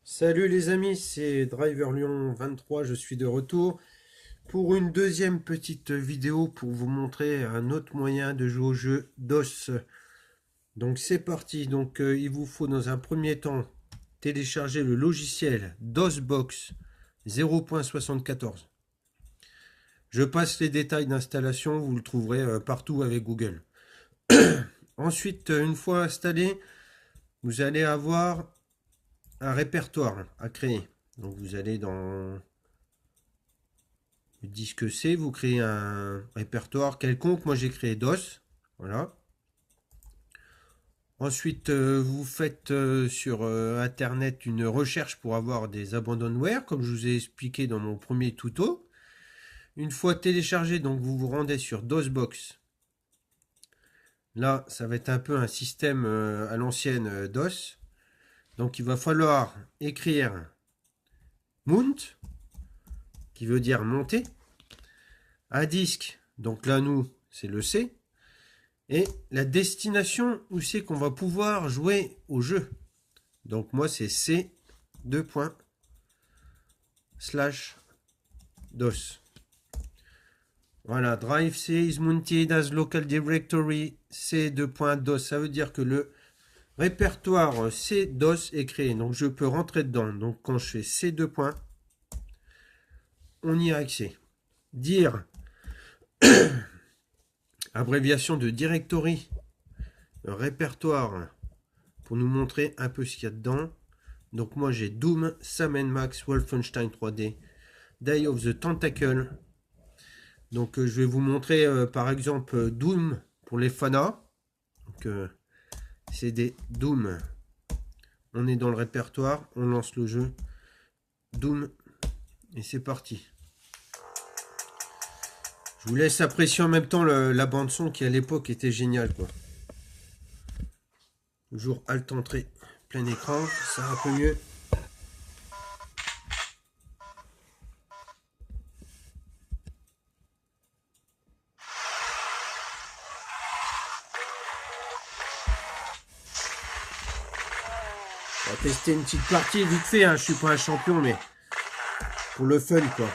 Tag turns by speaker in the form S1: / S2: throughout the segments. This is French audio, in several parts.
S1: Salut les amis, c'est Driver Lyon 23, je suis de retour pour une deuxième petite vidéo pour vous montrer un autre moyen de jouer au jeu DOS. Donc c'est parti, il vous faut dans un premier temps télécharger le logiciel DOSBox 0.74. Je passe les détails d'installation, vous le trouverez partout avec Google. Ensuite, une fois installé, vous allez avoir un répertoire à créer. Donc vous allez dans le disque C, vous créez un répertoire quelconque. Moi j'ai créé DOS. Voilà. Ensuite, vous faites sur Internet une recherche pour avoir des abandonware, comme je vous ai expliqué dans mon premier tuto. Une fois téléchargé, donc vous vous rendez sur DOSBox. Là, ça va être un peu un système à l'ancienne DOS. Donc il va falloir écrire mount, qui veut dire monter. Un disque, donc là nous, c'est le C. Et la destination où c'est qu'on va pouvoir jouer au jeu. Donc moi c'est C, 2 points, slash DOS. Voilà, drive C is mounted as local directory C, 2 points, DOS. Ça veut dire que le répertoire C, DOS est créé. Donc je peux rentrer dedans. Donc quand je fais C, 2 points, on y a accès. Dire, abréviation de directory, répertoire, pour nous montrer un peu ce qu'il y a dedans. Donc moi j'ai Doom, Sam & Max, Wolfenstein 3D, Day of the Tentacle. Donc je vais vous montrer par exemple Doom pour les fanas. Donc c'est des Doom. On est dans le répertoire, on lance le jeu. Doom et c'est parti. Je vous laisse apprécier en même temps la bande son qui à l'époque était géniale quoi. Toujours Alt entrée, plein écran, ça va un peu mieux. On va tester une petite partie vite fait, hein. Je suis pas un champion mais pour le fun quoi.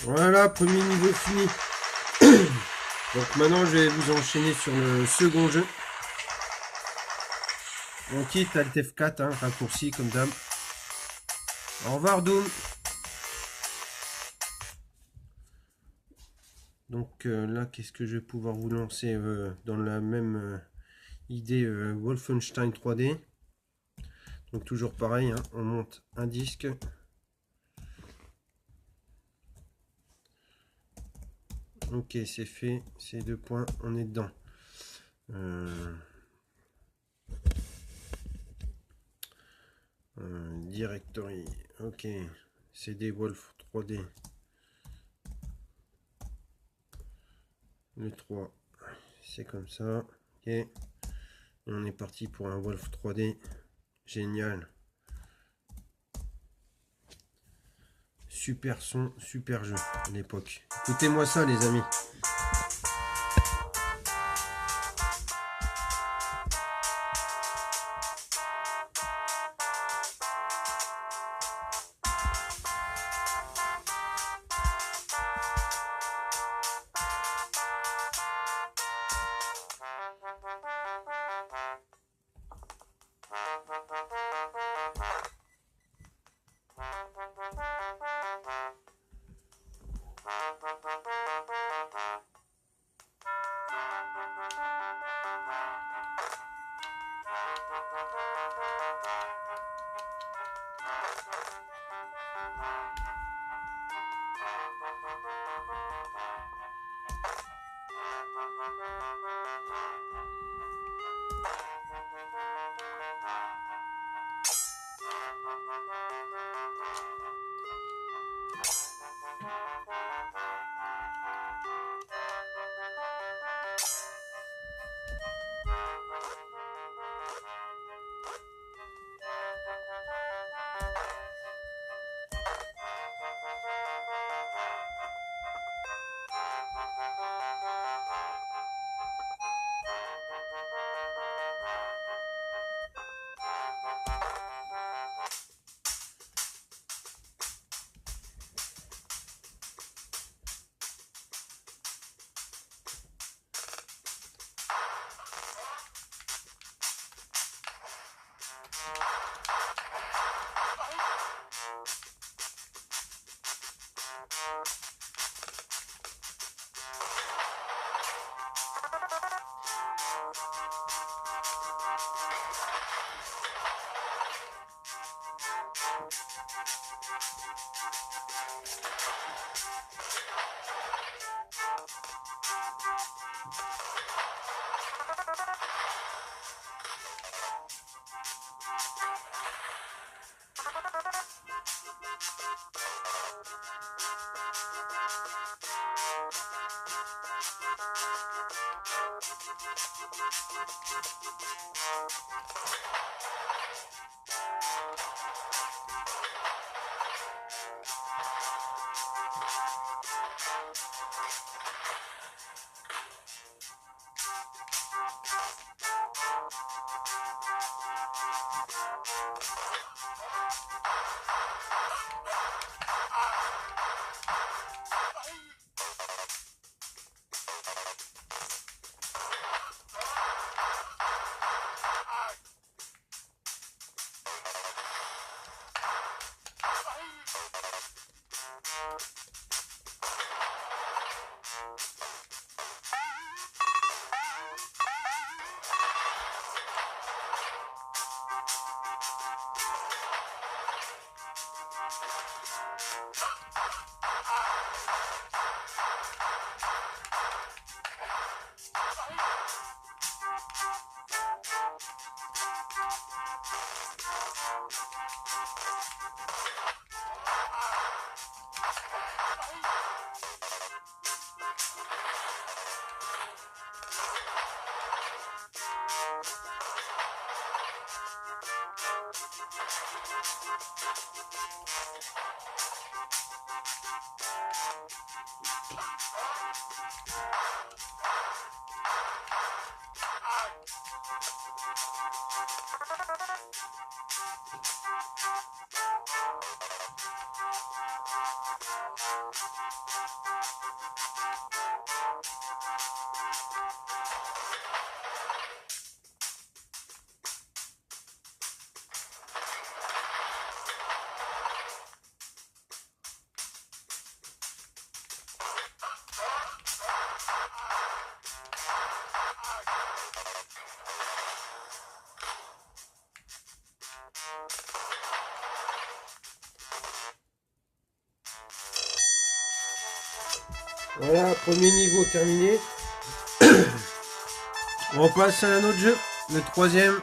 S1: Voilà, premier niveau fini. Donc maintenant je vais vous enchaîner sur le second jeu. On quitte Alt F4, hein, raccourci comme d'hab. Au revoir Doom. Donc là, qu'est-ce que je vais pouvoir vous lancer dans la même idée Wolfenstein 3D. Donc toujours pareil, hein, on monte un disque. Ok, c'est fait, ces 2 points, on est dedans. Directory, ok, CD Wolf 3D. Le 3, c'est comme ça, ok. Et on est parti pour un Wolf 3D, génial. Super son, super jeu à l'époque. Écoutez-moi ça les amis. Voilà, premier niveau terminé. On passe à un autre jeu, le troisième.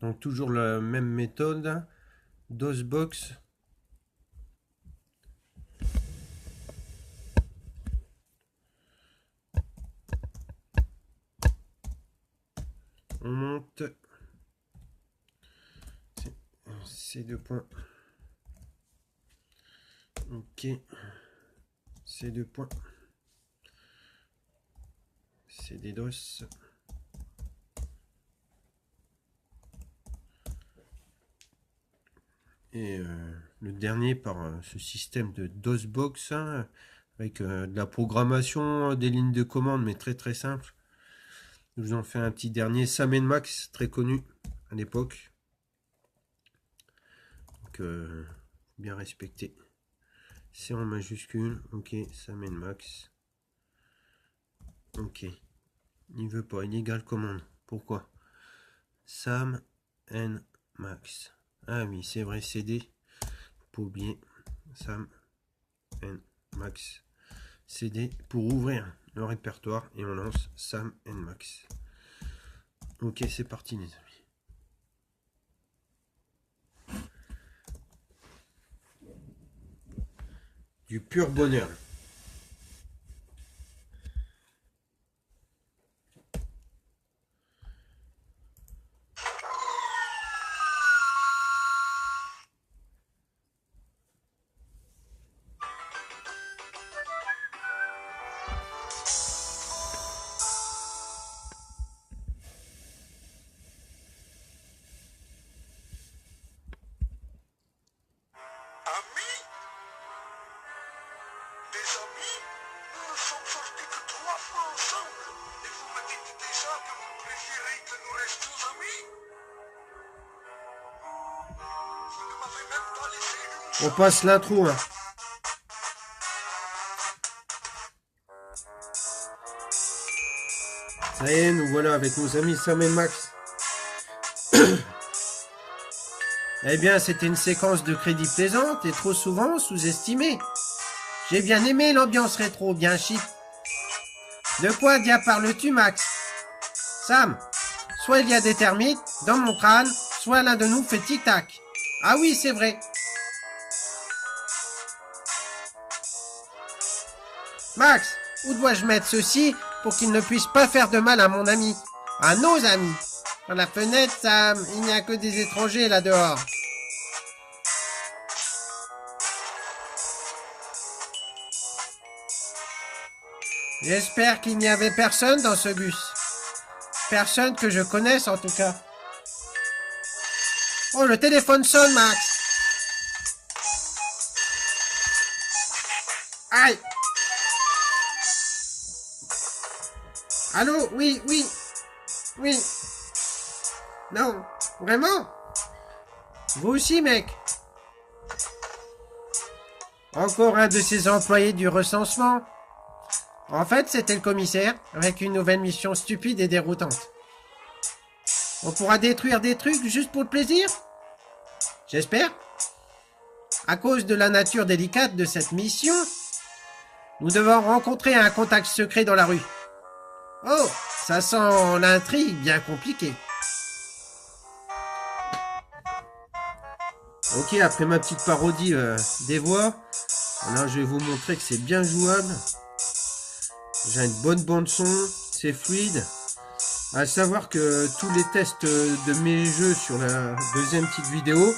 S1: Donc toujours la même méthode, DOSBox. On monte. Ces deux points. Ok. Ces deux points. C'est des DOS. Et le dernier par ce système de DOSBox, hein, avec de la programmation, des lignes de commande, mais très très simple. Je vous en fais un petit dernier, Sam Max, très connu à l'époque. Donc, bien respecté. C'est en majuscule, ok, Sam Max. Ok, il veut pas, illégal commande. Pourquoi? Sam Max. Ah oui, c'est vrai, CD. Faut pas oublier. Sam Max. CD pour ouvrir le répertoire et on lance Sam Max. Ok, c'est parti les amis. Du pur bonheur. On passe l'intro. Hein. Ça y est, nous voilà avec nos amis Sam et Max. Eh bien, c'était une séquence de crédit plaisante et trop souvent sous-estimée. J'ai bien aimé l'ambiance rétro, bien chic. De quoi diable parles-tu, Max? Sam, soit il y a des termites dans mon crâne, soit l'un de nous fait tic-tac. Ah oui, c'est vrai. Max, où dois-je mettre ceci pour qu'il ne puisse pas faire de mal à mon ami? À nos amis. Dans la fenêtre, Sam, il n'y a que des étrangers là dehors. J'espère qu'il n'y avait personne dans ce bus. Personne que je connaisse en tout cas. Oh, le téléphone sonne, Max. Aïe. Allô? Oui, oui. Oui. Non. Vraiment? Vous aussi, mec. Encore un de ces employés du recensement. En fait, c'était le commissaire, avec une nouvelle mission stupide et déroutante. On pourra détruire des trucs juste pour le plaisir? J'espère. À cause de la nature délicate de cette mission, nous devons rencontrer un contact secret dans la rue. Oh, ça sent l'intrigue bien compliquée. Ok, après ma petite parodie des voix, alors je vais vous montrer que c'est bien jouable. J'ai une bonne bande son, c'est fluide. À savoir que tous les tests de mes jeux sur la deuxième petite vidéo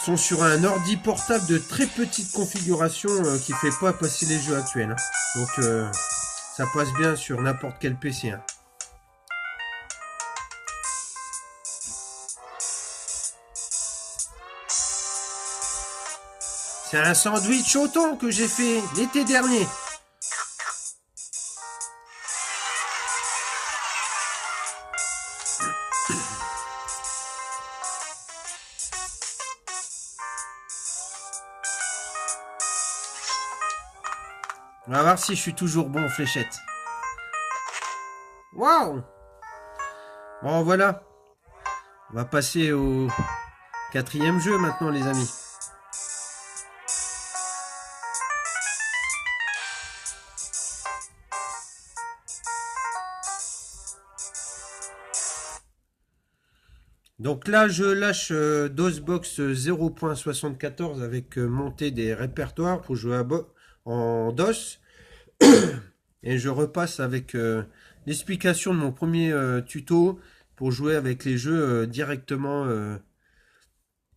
S1: sont sur un ordi portable de très petite configuration qui fait pas passer les jeux actuels. Donc ça passe bien sur n'importe quel PC. Hein. C'est un sandwich au thon que j'ai fait l'été dernier. On va voir si je suis toujours bon en fléchette. Waouh! Bon, voilà. On va passer au quatrième jeu maintenant, les amis. Donc là, je lâche DOSBox 0.74 avec montée des répertoires pour jouer en DOS. Et je repasse avec l'explication de mon premier tuto pour jouer avec les jeux directement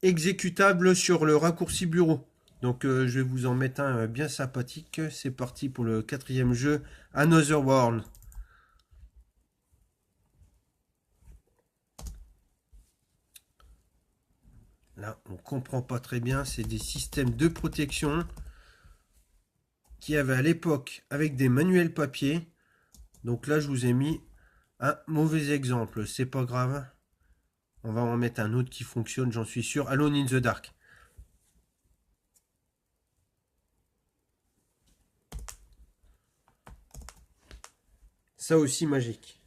S1: exécutables sur le raccourci bureau. Donc je vais vous en mettre un bien sympathique. C'est parti pour le quatrième jeu, Another World. Là, on comprend pas très bien. C'est des systèmes de protection qui avaient à l'époque avec des manuels papier. Donc là, je vous ai mis un mauvais exemple. C'est pas grave. On va en mettre un autre qui fonctionne, j'en suis sûr. Alone in the Dark. Ça aussi magique.